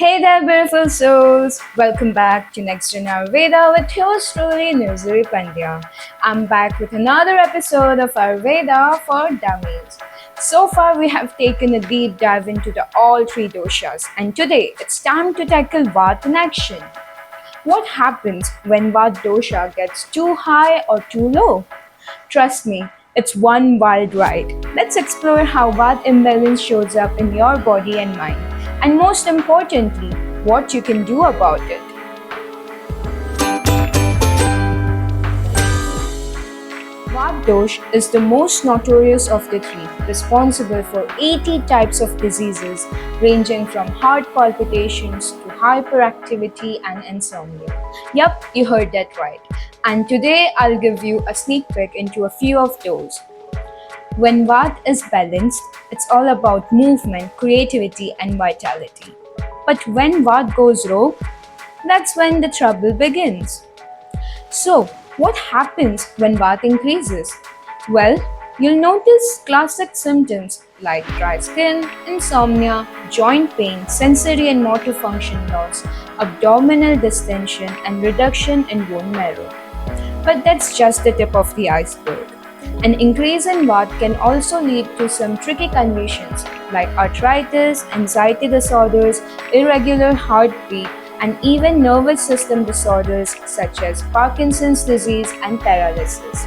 Hey there, beautiful souls! Welcome back to Next Gen Ayurveda with yours truly, Nursery Pandya. I'm back with another episode of Ayurveda for Dummies. So far, we have taken a deep dive into the all three doshas, and today it's time to tackle Vata in action. What happens when Vata dosha gets too high or too low? Trust me, it's one wild ride. Let's explore how Vata imbalance shows up in your body and mind, and most importantly, what you can do about it. Vata dosh is the most notorious of the three, responsible for 80 types of diseases ranging from heart palpitations to hyperactivity and insomnia. Yup, you heard that right. And today I'll give you a sneak peek into a few of those. When Vata is balanced, it's all about movement, creativity, and vitality. But when Vata goes rogue, that's when the trouble begins. So, what happens when Vata increases? Well, you'll notice classic symptoms like dry skin, insomnia, joint pain, sensory and motor function loss, abdominal distension, and reduction in bone marrow. But that's just the tip of the iceberg. An increase in Vata can also lead to some tricky conditions like arthritis, anxiety disorders, irregular heartbeat, and even nervous system disorders such as Parkinson's disease and paralysis.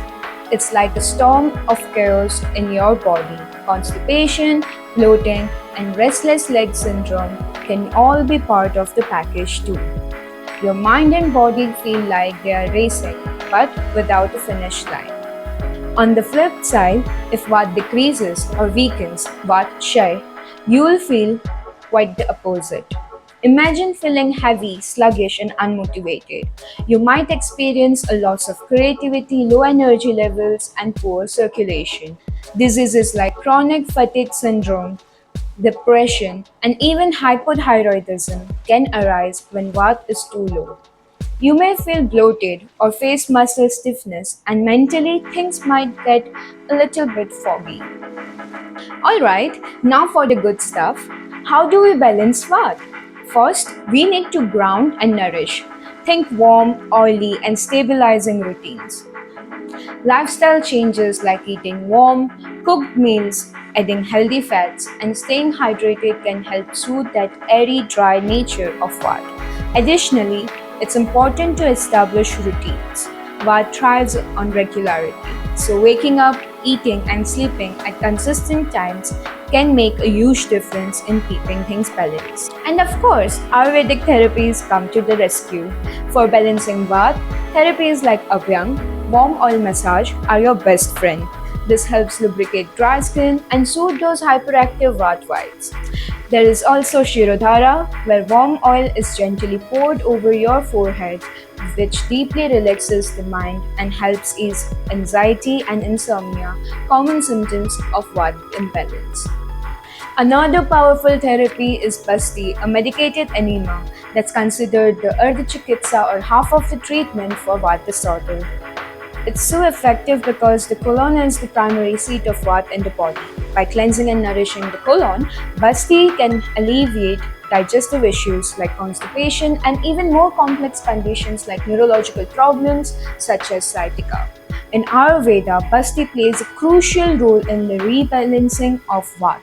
It's like a storm of chaos in your body. Constipation, bloating, and restless leg syndrome can all be part of the package too. Your mind and body feel like they are racing, but without a finish line. On the flip side, if Vata decreases or weakens, Vata Kshay, you will feel quite the opposite. Imagine feeling heavy, sluggish, and unmotivated. You might experience a loss of creativity, low energy levels, and poor circulation. Diseases like chronic fatigue syndrome, depression, and even hypothyroidism can arise when Vata is too low. You may feel bloated or face muscle stiffness, and mentally things might get a little bit foggy. Alright, now for the good stuff. How do we balance Vata? First, we need to ground and nourish. Think warm, oily, and stabilizing routines. Lifestyle changes like eating warm, cooked meals, adding healthy fats, and staying hydrated can help soothe that airy, dry nature of Vata. Additionally, it's important to establish routines. Vata thrives on regularity, so waking up, eating, and sleeping at consistent times can make a huge difference in keeping things balanced. And of course, Ayurvedic therapies come to the rescue. For balancing Vata, therapies like Abhyang, warm oil massage are your best friend. This helps lubricate dry skin and soothe those hyperactive Vata vibes. There is also Shirodhara, where warm oil is gently poured over your forehead, which deeply relaxes the mind and helps ease anxiety and insomnia, common symptoms of Vata imbalance. Another powerful therapy is Basti, a medicated enema that's considered the Ardha Chikitsa or half of the treatment for Vata disorder. It's so effective because the colon is the primary seat of Vata in the body. By cleansing and nourishing the colon, Basti can alleviate digestive issues like constipation and even more complex conditions like neurological problems such as sciatica. In Ayurveda, Basti plays a crucial role in the rebalancing of Vata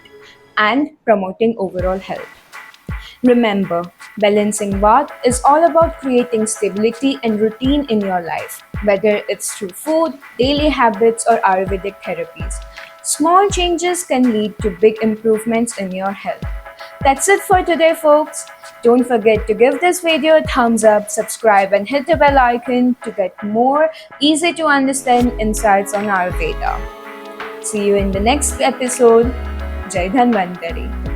and promoting overall health. Remember, balancing Vata is all about creating stability and routine in your life, whether it's through food, daily habits, or Ayurvedic therapies. Small changes can lead to big improvements in your health. That's it for today, folks. Don't forget to give this video a thumbs up, subscribe, and hit the bell icon to get more easy to understand insights on Ayurveda. See you in the next episode. Jai Dhanvantari.